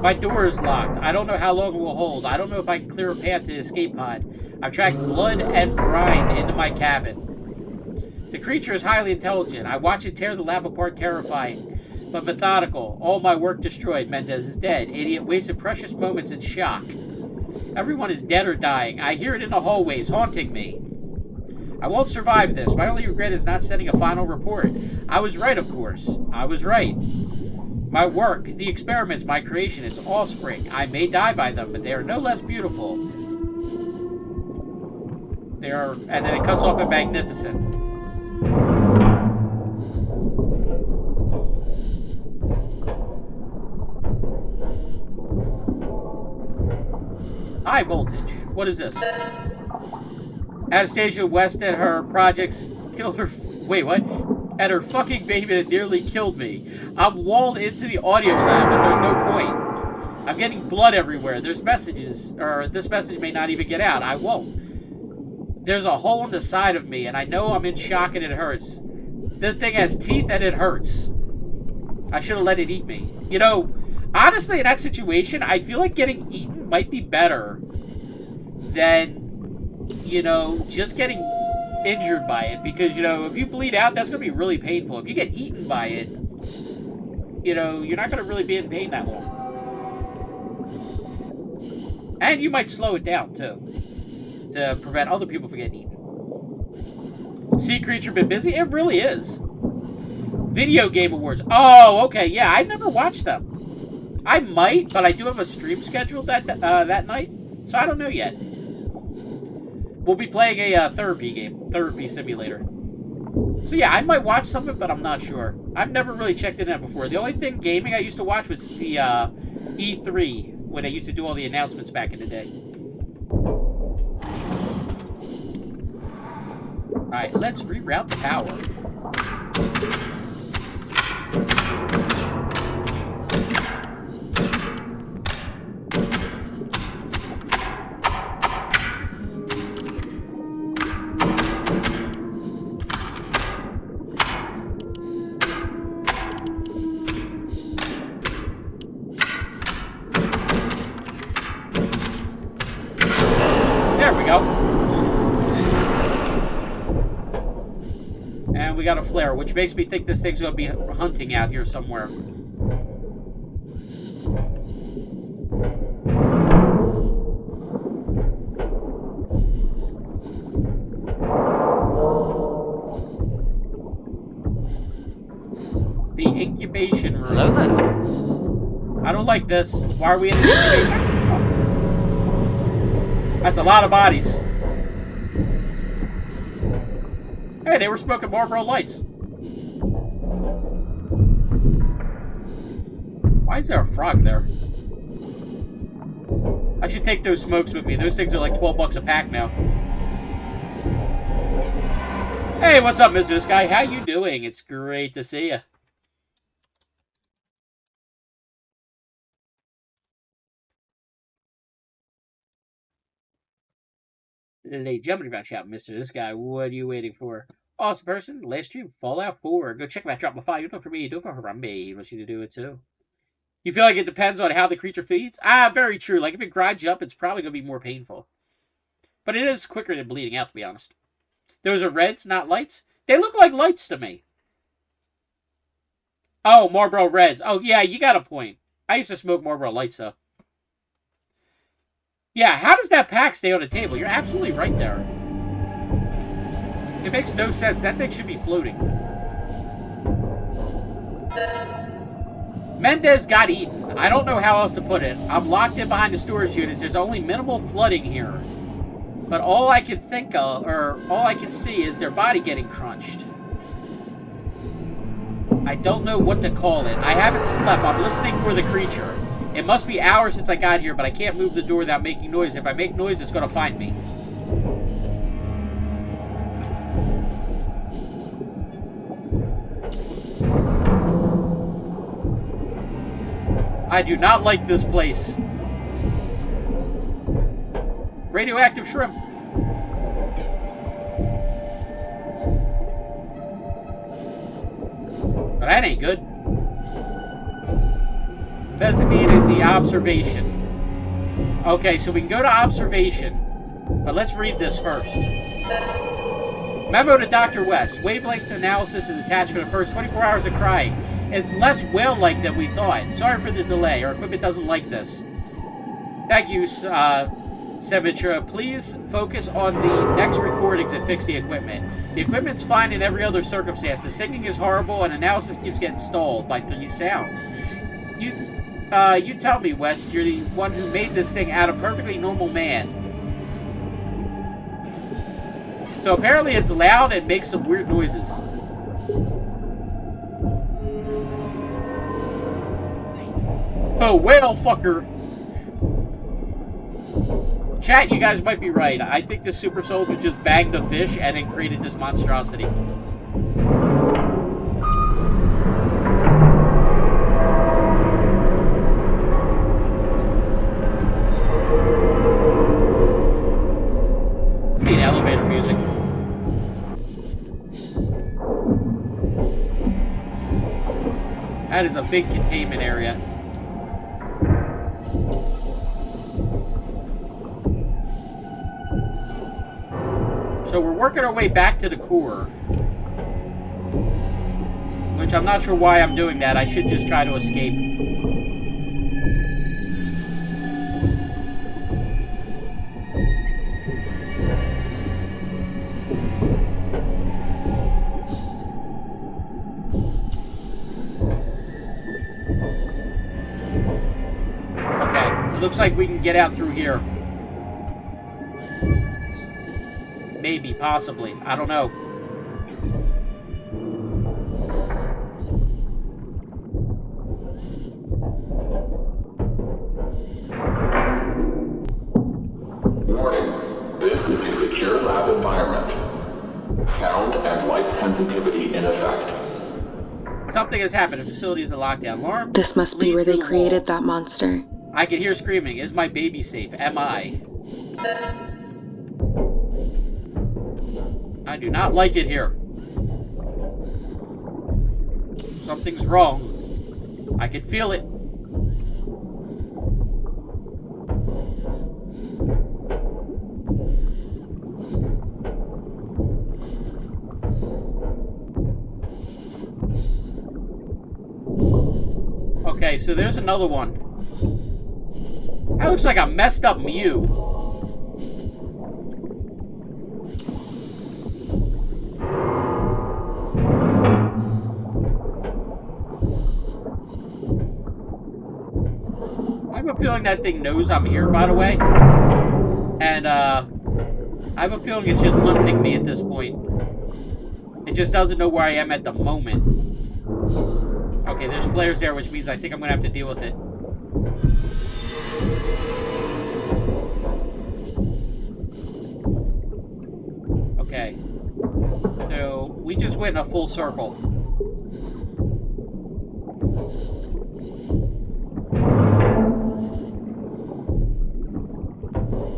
My door is locked. I don't know how long it will hold. I don't know if I can clear a path to the escape pod. I've tracked blood and brine into my cabin. The creature is highly intelligent. I watch it tear the lab apart, terrifying, but methodical. All my work destroyed. Mendez is dead. Idiot wasted precious moments in shock. Everyone is dead or dying. I hear it in the hallways, haunting me. I won't survive this. My only regret is not sending a final report. I was right, of course. I was right. My work, the experiments, my creation, its offspring. I may die by them, but they are no less beautiful. They are, and then it cuts off at magnificent. High voltage. What is this? Anastasia West at her projects killed her. Wait, what? At her fucking baby that nearly killed me. I'm walled into the audio lab, and there's no point. I'm getting blood everywhere. There's messages, or this message may not even get out. I won't. There's a hole in the side of me, and I know I'm in shock and it hurts. This thing has teeth and it hurts. I should have let it eat me. You know, honestly, in that situation, I feel like getting eaten might be better than, you know, just getting injured by it. Because, you know, if you bleed out, that's going to be really painful. If you get eaten by it, you know, you're not going to really be in pain that long. And you might slow it down, too, to prevent other people from getting eaten. Sea Creature been busy? It really is. Video Game Awards. Oh, okay, yeah, I never watched them. I might, but I do have a stream scheduled that night, so I don't know yet. We'll be playing a therapy simulator. So yeah, I might watch some of it, but I'm not sure. I've never really checked it out before. The only thing gaming I used to watch was the E3, when I used to do all the announcements back in the day. Alright, let's reroute the power. There we go. And we got a flare, which makes me think this thing's going to be hunting out here somewhere. The incubation room. Hello there. I don't like this. Why are we in the incubation? Oh. That's a lot of bodies. Hey, they were smoking Marlboro Lights. Why is there a frog there? I should take those smokes with me. Those things are like 12 bucks a pack now. Hey, what's up, Mr. This Guy? How you doing? It's great to see you. Ladies and gentlemen, about shout, Mr. This Guy. What are you waiting for? Awesome person. Last stream, Fallout 4. Go check my drop my file. You do it for me. Do it for me. You want you to do it too. You feel like it depends on how the creature feeds? Ah, very true. Like if it grinds you up, it's probably going to be more painful. But it is quicker than bleeding out, to be honest. Those are reds, not lights. They look like lights to me. Oh, Marlboro Reds. Oh, yeah, you got a point. I used to smoke Marlboro Lights, though. Yeah, how does that pack stay on the table? You're absolutely right there. It makes no sense. That thing should be floating. Mendez got eaten. I don't know how else to put it. I'm locked in behind the storage units. There's only minimal flooding here. But all I can think of, or all I can see, is their body getting crunched. I don't know what to call it. I haven't slept. I'm listening for the creature. It must be hours since I got here, but I can't move the door without making noise. If I make noise, it's going to find me. I do not like this place. Radioactive shrimp. But that ain't good. Designated the observation. Okay, so we can go to observation. But let's read this first. Memo to Dr. West. Wavelength analysis is attached for the first 24 hours of crying. It's less whale-like than we thought. Sorry for the delay. Our equipment doesn't like this. Thank you, Sevitra. Please focus on the next recordings and fix the equipment. The equipment's fine in every other circumstance. The singing is horrible and analysis keeps getting stalled by these sounds. You tell me, West. You're the one who made this thing out of perfectly normal man. So apparently it's loud and makes some weird noises. Oh, whale fucker. Chat, you guys might be right. I think the super soldier just bagged a fish and then created this monstrosity. Need elevator music. That is a big containment area. So we're working our way back to the core. Which I'm not sure why I'm doing that. I should just try to escape. looks like we can get out through here. Maybe, possibly. I don't know. Warning. This is a secure lab environment. Sound and light sensitivity in effect. Something has happened. The facility is a lockdown. Alarm. This must be Read where they through the created walls. that monster. I can hear screaming. Is my baby safe? Am I? I do not like it here. Something's wrong. I can feel it. Okay, so there's another one. That looks like a messed up Mew. I have a feeling that thing knows I'm here, by the way. And, I have a feeling it's just hunting me at this point. It just doesn't know where I am at the moment. Okay, there's flares there, which means I think I'm gonna have to deal with it. Okay. So, we just went in a full circle.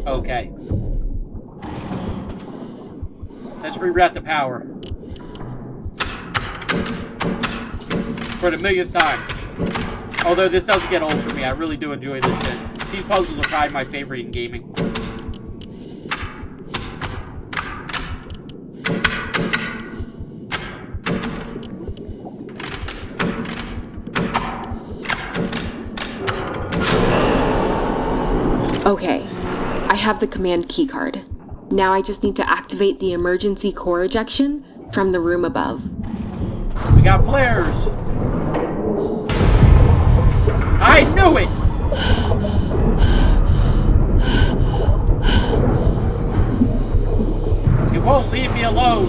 Okay. Let's reroute the power. For the millionth time. Although this doesn't get old for me, I really do enjoy this shit. These puzzles are probably my favorite in gaming. Okay, I have the command keycard. Now I just need to activate the emergency core ejection from the room above. We got flares! I knew it! You won't leave me alone!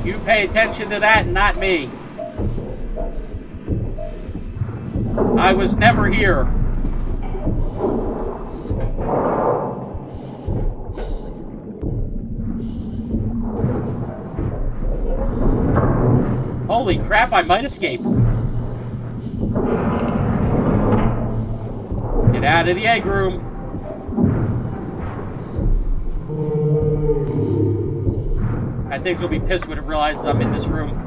You pay attention to that and not me. I was never here. Holy crap, I might escape. Get out of the egg room. I think he'll be pissed when it realizes I'm in this room.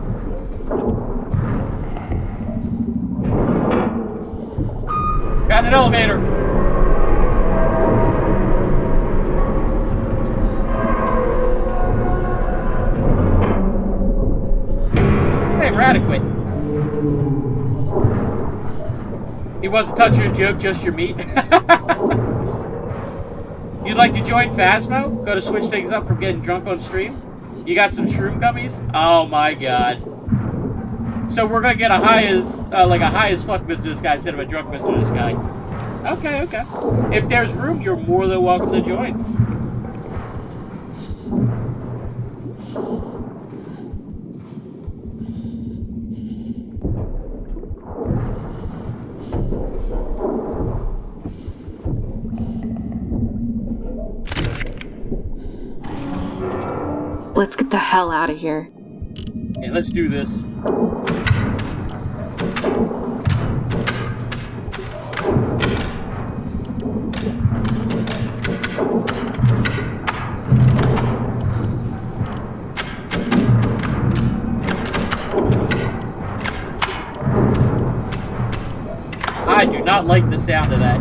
Got an elevator. Hey, we're adequate. He wasn't touching a joke, just your meat. You'd like to join Phasmo? Go to switch things up from getting drunk on stream? You got some shroom gummies? Oh my god. So we're gonna get a high as fuck Mr. This Guy instead of a drunk Mr. This Guy. Okay, okay. If there's room, you're more than welcome to join. Let's get the hell out of here. Okay, let's do this. I do not like the sound of that.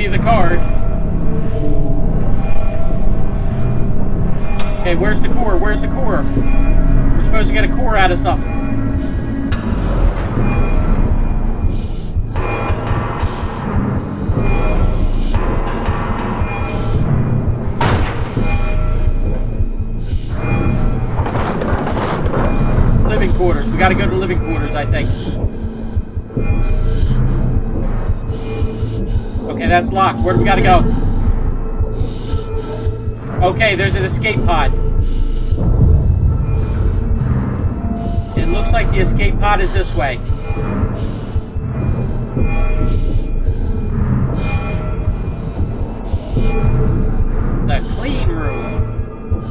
me the card. Okay, where's the core? Where's the core? We're supposed to get a core out of something. Living quarters. We gotta go to living quarters, I think. Okay, that's locked. Where do we gotta go? Okay, there's an escape pod. It looks like the escape pod is this way. The clean room.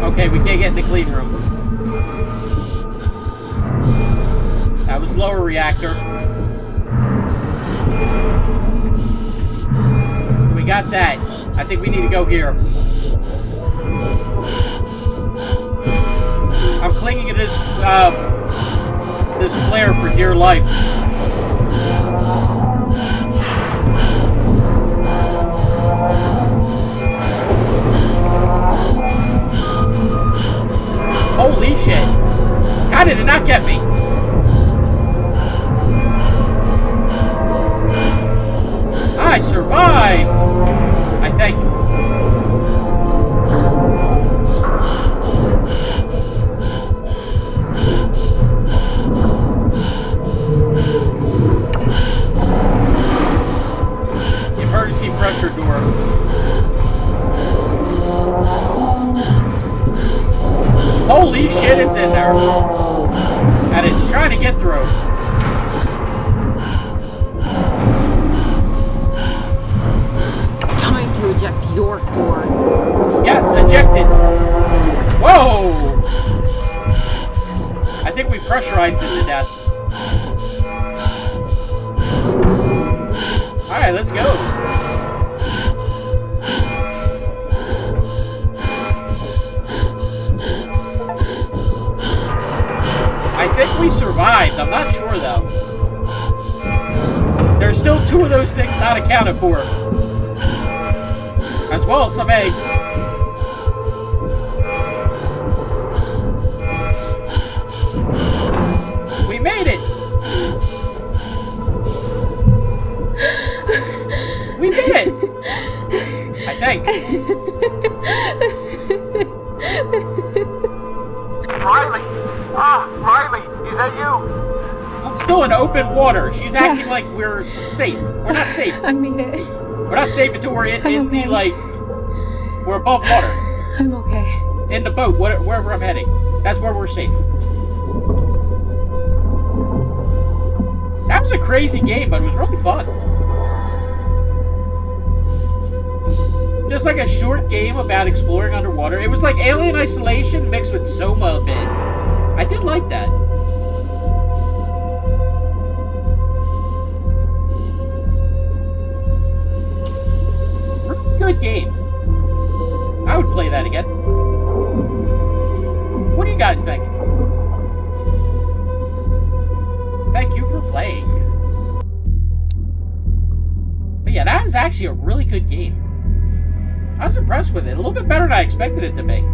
Okay, we can't get in the clean room. That was lower reactor. So we got that. I think we need to go here. I'm clinging to this this flare for dear life. Holy shit! How did it not get me? I survived! I think. Emergency pressure door. Holy shit, it's in there. And it's trying to get through. Time to eject your core. Yes, ejected. Whoa! I think we pressurized it to death. Alright, let's go. I think we survived. I'm not sure, though. There's still 2 of those things not accounted for. As well as some eggs. We made it! We did it! I think. Riley! Ah, Riley! Is that you? I'm still in open water. She's acting like we're safe. We're not safe. I made it. We're not safe until we're in okay. the, like, we're above water. I'm okay. In the boat, wherever I'm heading. That's where we're safe. That was a crazy game, but it was really fun. Just like a short game about exploring underwater. It was like Alien Isolation mixed with Soma a bit. I did like that. Really good game. I would play that again. What do you guys think? Thank you for playing. But yeah, that was actually a really good game. I was impressed with it. A little bit better than I expected it to be.